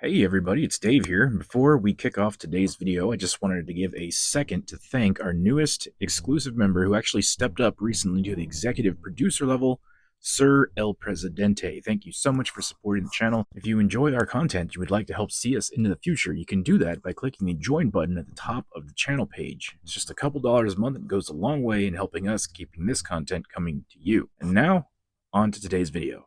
Hey everybody, it's Dave here. Before we kick off today's video, I just wanted to give a second to thank our newest exclusive member who actually stepped up recently to the executive producer level, Sir El Presidente. Thank you so much for supporting the channel. If you enjoy our content, you would like to help see us into the future, you can do that by clicking the join button at the top of the channel page. It's just a couple dollars a month and goes a long way in helping us keeping this content coming to you. And now, on to today's video.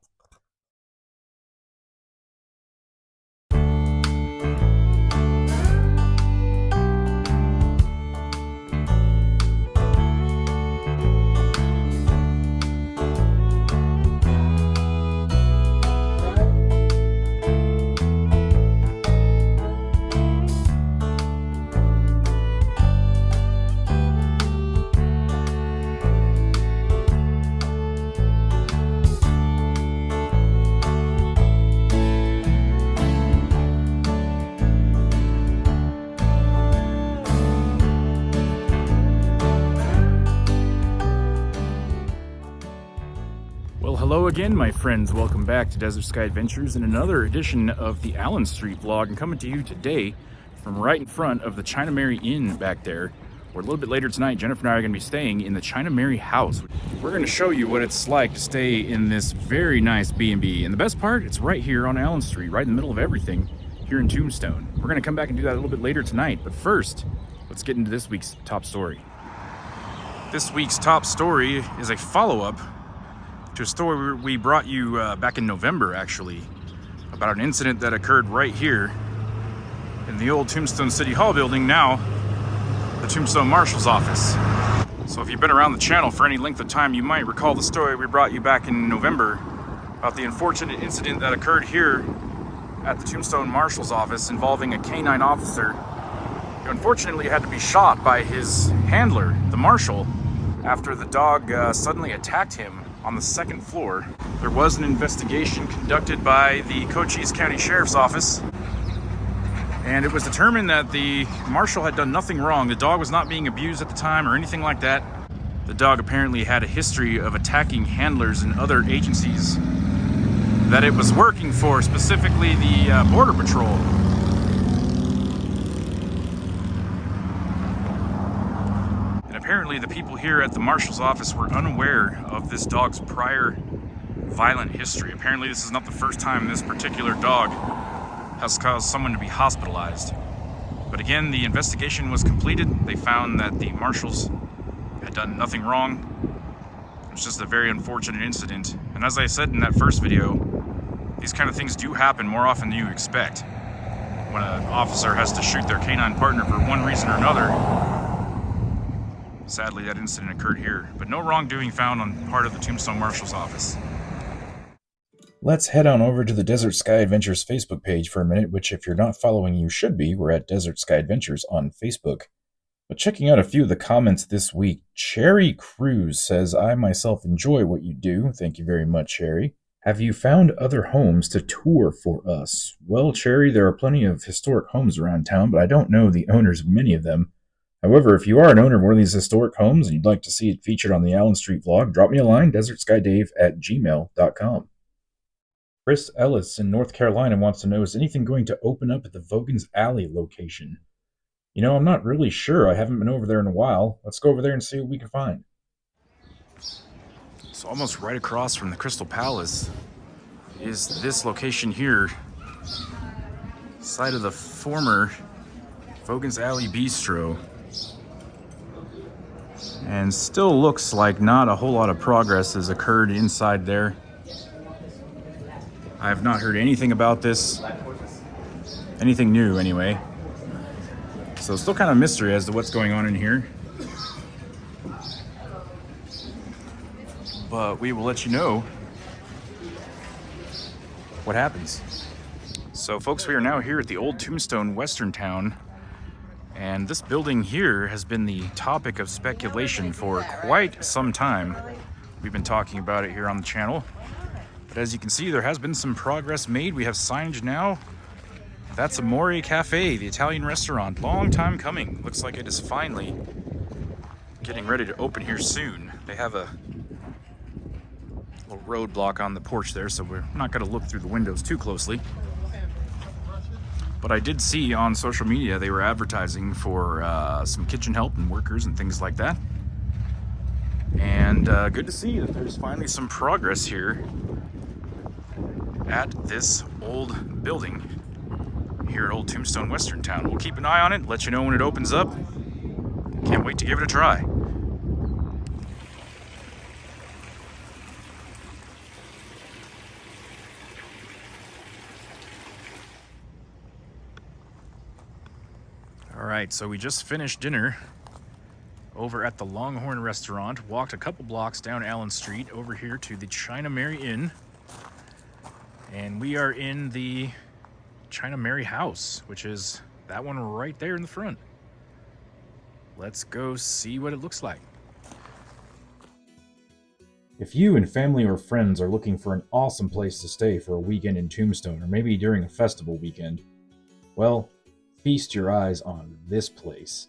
Hello again, my friends. Welcome back to Desert Sky Adventures in another edition of the Allen Street vlog. I'm coming to you today from right in front of the China Mary Inn back there, where a little bit later tonight, Jennifer and I are going to be staying in the China Mary house. We're going to show you what it's like to stay in this very nice B&B. And the best part, it's right here on Allen Street, right in the middle of everything here in Tombstone. We're going to come back and do that a little bit later tonight. But first, let's get into this week's top story. This week's top story is a follow-up to a story we brought you back in November, actually, about an incident that occurred right here in the old Tombstone City Hall building, now the Tombstone Marshal's office. So if you've been around the channel for any length of time, you might recall the story we brought you back in November about the unfortunate incident that occurred here at the Tombstone Marshal's office involving a K9 officer who unfortunately had to be shot by his handler, the marshal, after the dog suddenly attacked him on the second floor. There was an investigation conducted by the Cochise County Sheriff's Office, and it was determined that the marshal had done nothing wrong. The dog was not being abused at the time or anything like that. The dog apparently had a history of attacking handlers in other agencies that it was working for, specifically the Border Patrol. Apparently the people here at the marshal's office were unaware of this dog's prior violent history. Apparently this is not the first time this particular dog has caused someone to be hospitalized. But again, the investigation was completed. They found that the marshals had done nothing wrong. It was just a very unfortunate incident. And as I said in that first video, these kind of things do happen more often than you expect. When an officer has to shoot their canine partner for one reason or another. Sadly, that incident occurred here, but no wrongdoing found on part of the Tombstone Marshal's office. Let's head on over to the Desert Sky Adventures Facebook page for a minute, which if you're not following, you should be. We're at Desert Sky Adventures on Facebook. But checking out a few of the comments this week, Cherry Cruz says, I myself enjoy what you do. Thank you very much, Cherry. Have you found other homes to tour for us? Well, Cherry, there are plenty of historic homes around town, but I don't know the owners of many of them. However, if you are an owner of one of these historic homes and you'd like to see it featured on the Allen Street vlog, drop me a line, desertskydave@gmail.com. Chris Ellis in North Carolina wants to know, is anything going to open up at the Vogan's Alley location? You know, I'm not really sure. I haven't been over there in a while. Let's go over there and see what we can find. So almost right across from the Crystal Palace is this location here, site of the former Vogan's Alley Bistro. And still looks like not a whole lot of progress has occurred inside there. I have not heard anything about this, anything new anyway. So still kind of a mystery as to what's going on in here. But we will let you know what happens. So folks, we are now here at the Old Tombstone Western Town. And this building here has been the topic of speculation for quite some time. We've been talking about it here on the channel. But as you can see, there has been some progress made. We have signage now. That's Amore Cafe, the Italian restaurant. Long time coming. Looks like it is finally getting ready to open here soon. They have a little roadblock on the porch there, so we're not going to look through the windows too closely. But I did see on social media they were advertising for some kitchen help and workers and things like that. And good to see that there's finally some progress here at this old building here at Old Tombstone Western Town. We'll keep an eye on it, let you know when it opens up. Can't wait to give it a try. All right, so we just finished dinner over at the Longhorn Restaurant, walked a couple blocks down Allen Street over here to the China Mary Inn, and we are in the China Mary House, which is that one right there in the front. Let's go see what it looks like. If you and family or friends are looking for an awesome place to stay for a weekend in Tombstone, or maybe during a festival weekend, well, feast your eyes on this place.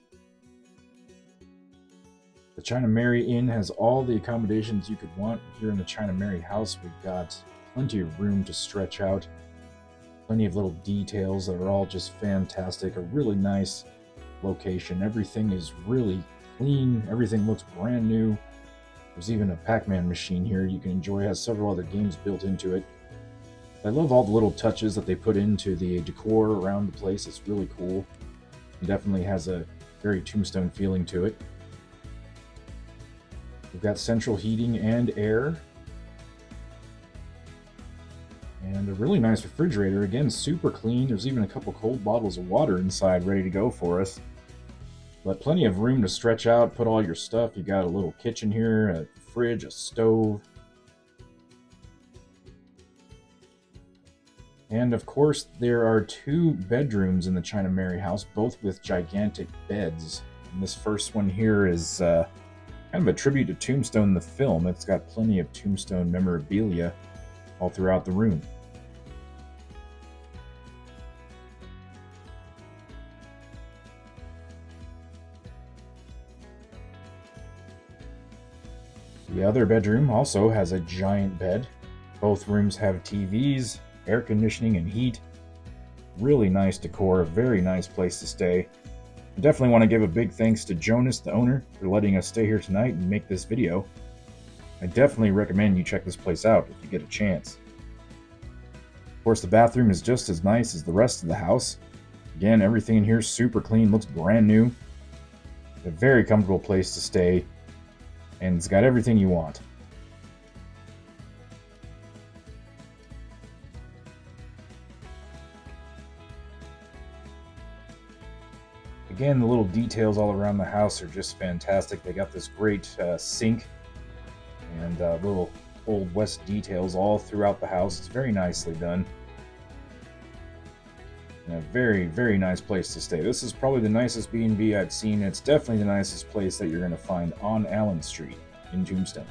The China Mary Inn has all the accommodations you could want. Here in the China Mary House, we've got plenty of room to stretch out, plenty of little details that are all just fantastic, a really nice location. Everything is really clean, everything looks brand new. There's even a Pac-Man machine here you can enjoy. It has several other games built into it. I love all the little touches that they put into the decor around the place. It's really cool. It definitely has a very Tombstone feeling to it. We've got central heating and air. And a really nice refrigerator. Again, super clean. There's even a couple cold bottles of water inside ready to go for us. But plenty of room to stretch out, put all your stuff. You got a little kitchen here, a fridge, a stove. And of course, there are 2 bedrooms in the China Mary House, both with gigantic beds. And this first one here is kind of a tribute to Tombstone the film. It's got plenty of Tombstone memorabilia all throughout the room. The other bedroom also has a giant bed. Both rooms have TVs, air conditioning, and heat. Really nice decor, a very nice place to stay. I definitely want to give a big thanks to Jonas, the owner, for letting us stay here tonight and make this video. I definitely recommend you check this place out if you get a chance. Of course, the bathroom is just as nice as the rest of the house. Again, everything in here is super clean, looks brand new. A very comfortable place to stay, and it's got everything you want. Again, the little details all around the house are just fantastic. They got this great sink and little Old West details all throughout the house. It's very nicely done. And a very, very nice place to stay. This is probably the nicest B&B I've seen. It's definitely the nicest place that you're going to find on Allen Street in Tombstone.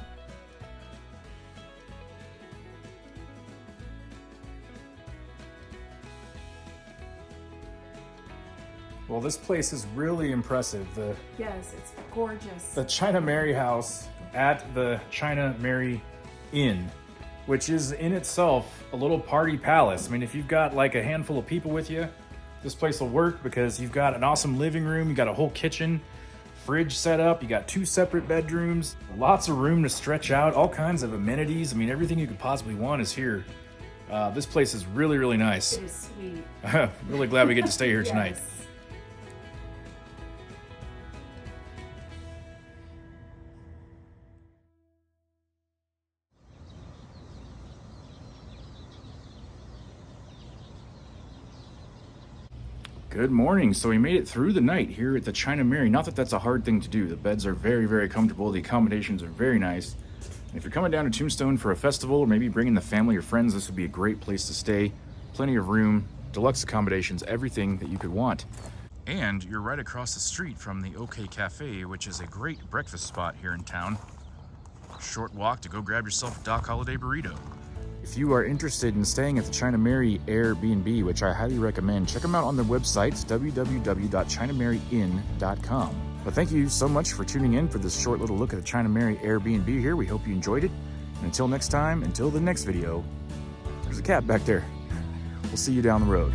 Well, this place is really impressive. Yes, it's gorgeous. The China Mary House at the China Mary Inn, which is in itself a little party palace. I mean, if you've got like a handful of people with you, this place will work because you've got an awesome living room, you got a whole kitchen, fridge set up, you got 2 separate bedrooms, lots of room to stretch out, all kinds of amenities. I mean, everything you could possibly want is here. This place is really, really nice. It is sweet. Really glad we get to stay here tonight. Yes. Good morning. So we made it through the night here at the China Mary. Not that that's a hard thing to do. The beds are very, very comfortable. The accommodations are very nice. And if you're coming down to Tombstone for a festival or maybe bringing the family or friends, this would be a great place to stay. Plenty of room, deluxe accommodations, everything that you could want. And you're right across the street from the Amore Cafe, which is a great breakfast spot here in town. Short walk to go grab yourself a Doc Holiday burrito. If you are interested in staying at the China Mary Airbnb, which I highly recommend, check them out on their website, www.chinamaryin.com. But thank you so much for tuning in for this short little look at the China Mary Airbnb here. We hope you enjoyed it. And until next time, until the next video, there's a cat back there. We'll see you down the road.